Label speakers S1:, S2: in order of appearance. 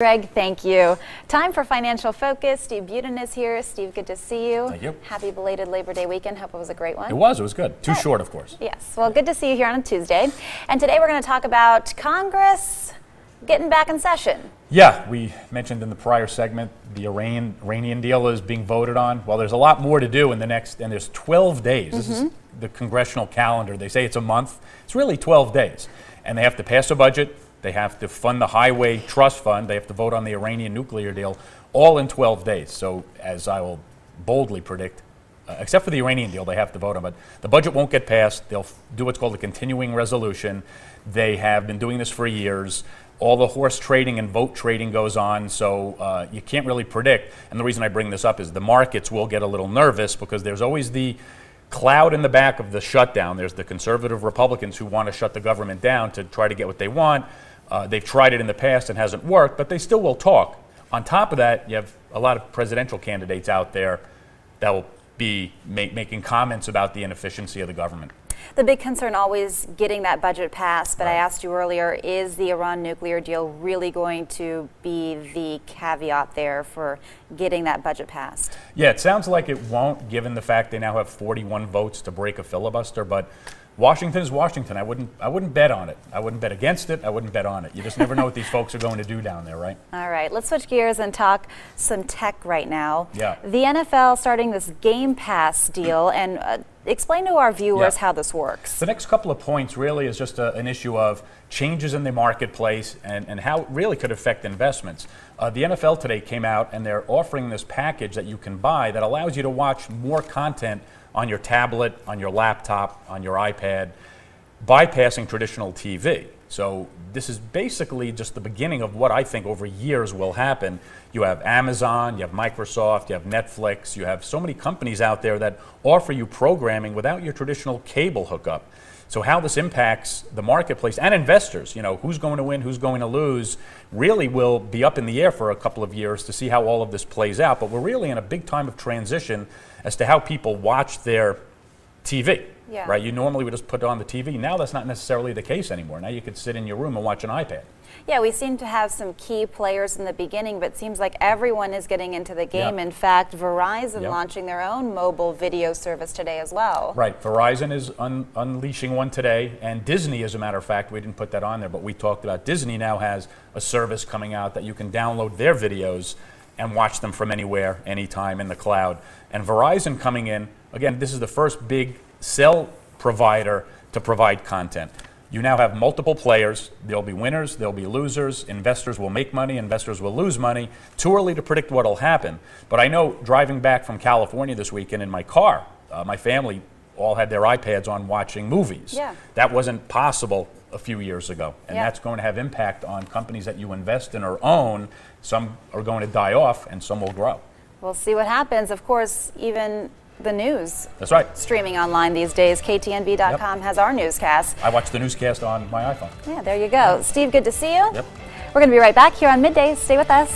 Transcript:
S1: Greg, thank you. Time for Financial Focus. Steve Buden is here. Steve, good to see you.
S2: Thank you.
S1: Happy belated Labor Day weekend. Hope it was a great one.
S2: It was good. Too short, of course.
S1: Yes. Well, good to see you here on a Tuesday. And today we're going to talk about Congress getting back in session.
S2: Yeah, we mentioned in the prior segment the Iranian deal is being voted on. Well, there's a lot more to do in the next, and there's 12 days. This is the congressional calendar. They say it's a month. It's really 12 days. And they have to pass a budget. They have to fund the Highway Trust Fund. They have to vote on the Iranian nuclear deal, all in 12 days. So, as I will boldly predict, except for the Iranian deal, they have to vote on it. The budget won't get passed. They'll do what's called a continuing resolution. They have been doing this for years. All the horse trading and vote trading goes on, so you can't really predict. And the reason I bring this up is the markets will get a little nervous because there's always the cloud in the back of the shutdown. There's the conservative Republicans who want to shut the government down to try to get what they want. They've tried it in the past and hasn't worked, but they still will talk. On top of that, you have a lot of presidential candidates out there that will be making comments about the inefficiency of the government.
S1: The big concern always getting that budget passed, but
S2: Right.
S1: I asked you earlier, is the Iran nuclear deal really going to be the caveat there for getting that budget passed?
S2: Yeah, it sounds like it won't, given the fact they now have 41 votes to break a filibuster, but Washington is Washington. I wouldn't bet on it. I wouldn't bet against it. I wouldn't bet on it. You just never know what these folks are going to do down there, right?
S1: All right, let's switch gears and talk some tech right now.
S2: Yeah.
S1: The NFL starting this Game Pass deal, and explain to our viewers how this works.
S2: The next couple of points really is just an issue of changes in the marketplace and how it really could affect investments. The NFL today came out and they're offering this package that you can buy that allows you to watch more content on your tablet, on your laptop, on your iPad, bypassing traditional TV. So this is basically just the beginning of what I think over years will happen. You have Amazon, you have Microsoft, you have Netflix, you have so many companies out there that offer you programming without your traditional cable hookup. So how this impacts the marketplace and investors, you know, who's going to win, who's going to lose, really will be up in the air for a couple of years to see how all of this plays out. But we're really in a big time of transition as to how people watch their TV.
S1: Yeah.
S2: Right? You normally would just put it on the TV. Now that's not necessarily the case anymore. Now you could sit in your room and watch an iPad.
S1: Yeah, we seem to have some key players in the beginning, but it seems like everyone is getting into the game.
S2: Yeah.
S1: In fact, Verizon
S2: Yeah.
S1: launching their own mobile video service today as well.
S2: Right. Verizon is unleashing one today, and Disney, as a matter of fact, we didn't put that on there, but we talked about Disney now has a service coming out that you can download their videos and watch them from anywhere, anytime in the cloud. And Verizon coming in, again, this is the first big cell provider to provide content. You now have multiple players. There'll be winners, there'll be losers. Investors will make money, investors will lose money. Too early to predict what'll happen. But I know driving back from California this weekend in my car, my family all had their iPads on watching movies.
S1: Yeah.
S2: That wasn't possible a few years ago. And
S1: Yeah.
S2: that's going to have impact on companies that you invest in or own. Some are going to die off and some will grow.
S1: We'll see what happens. Of course, even the news.
S2: That's right.
S1: Streaming online these days. KTNV.com has our newscast.
S2: I watch the newscast on my iPhone.
S1: Yeah, there you go. Steve, good to see you.
S2: Yep.
S1: We're going to be right back here on Middays. Stay with us.